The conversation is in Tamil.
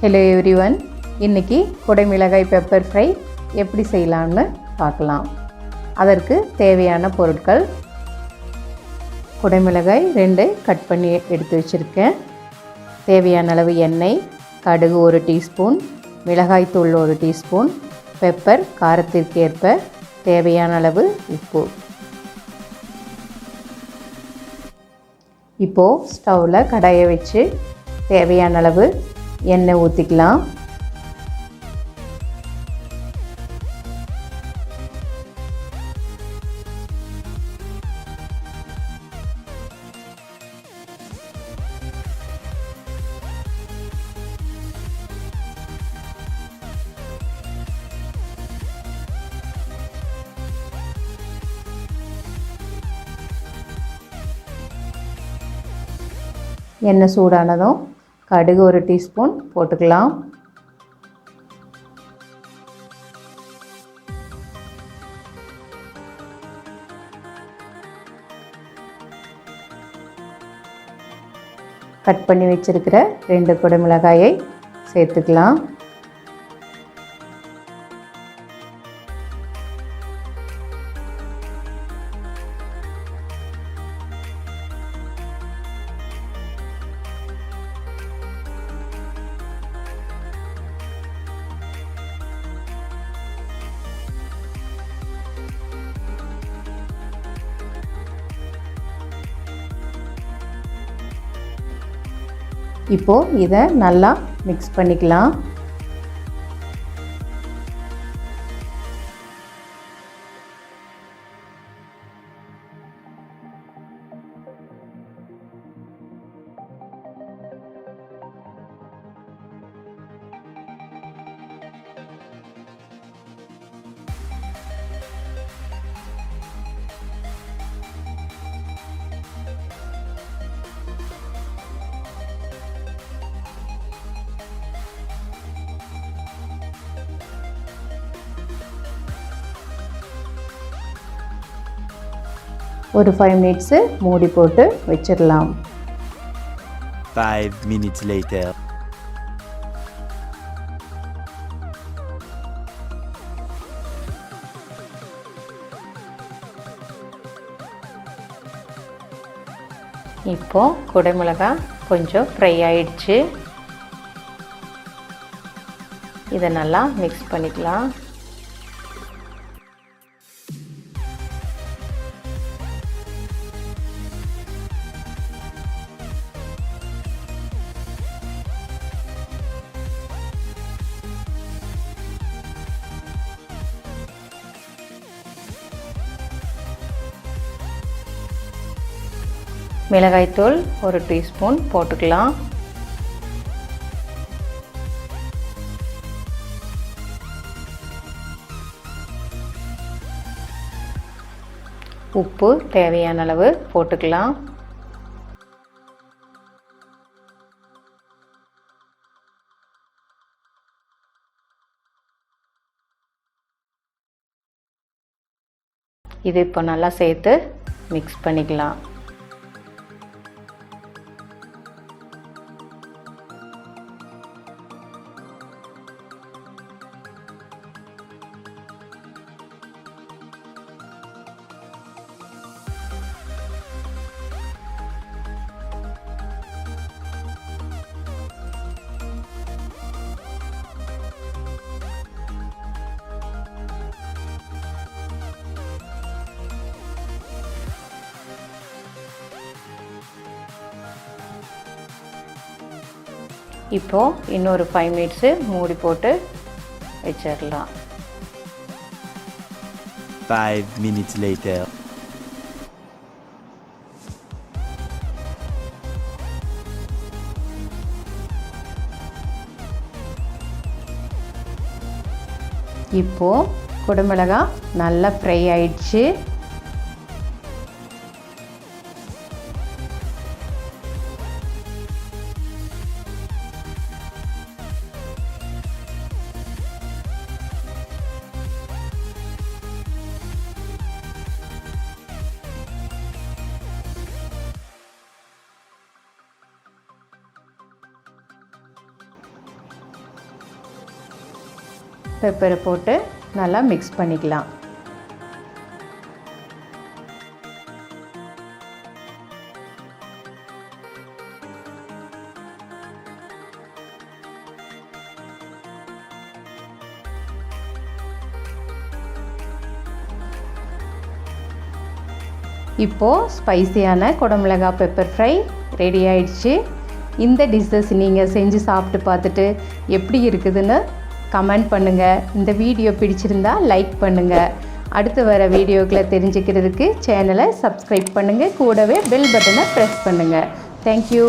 ஹலோ எவ்ரிவன், இன்றைக்கி குடைமிளகாய் பெப்பர் ஃப்ரை எப்படி செய்யலான்னு பார்க்கலாம். அதற்கு தேவையான பொருட்கள்: குடைமிளகாய் 2 கட் பண்ணி எடுத்து வச்சுருக்கேன். தேவையான அளவு எண்ணெய், கடுகு 1 டீஸ்பூன், மிளகாய்த்தூள் 1 டீஸ்பூன், பெப்பர் காரத்திற்கு ஏற்ப, தேவையான அளவு உப்பு. இப்போது ஸ்டவ்வில் கடாயை வச்சு தேவையான அளவு எண்ணெய் ஊற்றிக்கலாம். எண்ணெய் சூடானதும் கடுகு 1 டீஸ்பூன் போட்டுக்கலாம். கட் பண்ணி வச்சிருக்கிற 2 குடைமிளகாயை சேர்த்துக்கலாம். இப்போது இதை நல்லா மிக்ஸ் பண்ணிக்கலாம். ஒரு 5 மினிட்ஸ் மூடி போட்டு வச்சிடலாம். 5 minutes later. இப்போ குடைமிளகாய் கொஞ்சம் ஃப்ரை ஆயிடுச்சு. இதை நல்லா மிக்ஸ் பண்ணிக்கலாம். மிளகாய்த்தூள் 1 டீஸ்பூன் போட்டுக்கலாம். உப்பு தேவையான அளவு போட்டுக்கலாம். இது இப்போ நல்லா சேர்த்து மிக்ஸ் பண்ணிக்கலாம். இப்போது இன்னொரு 5 மினிட்ஸு மூடி போட்டு வச்சிடலாம். 5 minutes later. இப்போது குடைமிளகாய் நல்லா ஃப்ரை ஆயிடுச்சு. பெப்பரை போட்டு நல்லா மிக்ஸ் பண்ணிக்கலாம். இப்போது ஸ்பைசியான குடமிளகாய் பெப்பர் ஃப்ரை ரெடி ஆயிடுச்சு. இந்த டிஷ்ஷஸ் நீங்கள் செஞ்சு சாப்பிட்டு பார்த்துட்டு எப்படி இருக்குதுன்னு கமெண்ட் பண்ணுங்கள். இந்த வீடியோ பிடிச்சிருந்தா லைக் பண்ணுங்கள். அடுத்து வர வீடியோக்களை தெரிஞ்சுக்கிறதுக்கு சேனலை சப்ஸ்கிரைப் பண்ணுங்கள். கூடவே பெல் பட்டனை ப்ரெஸ் பண்ணுங்கள். தேங்க்யூ.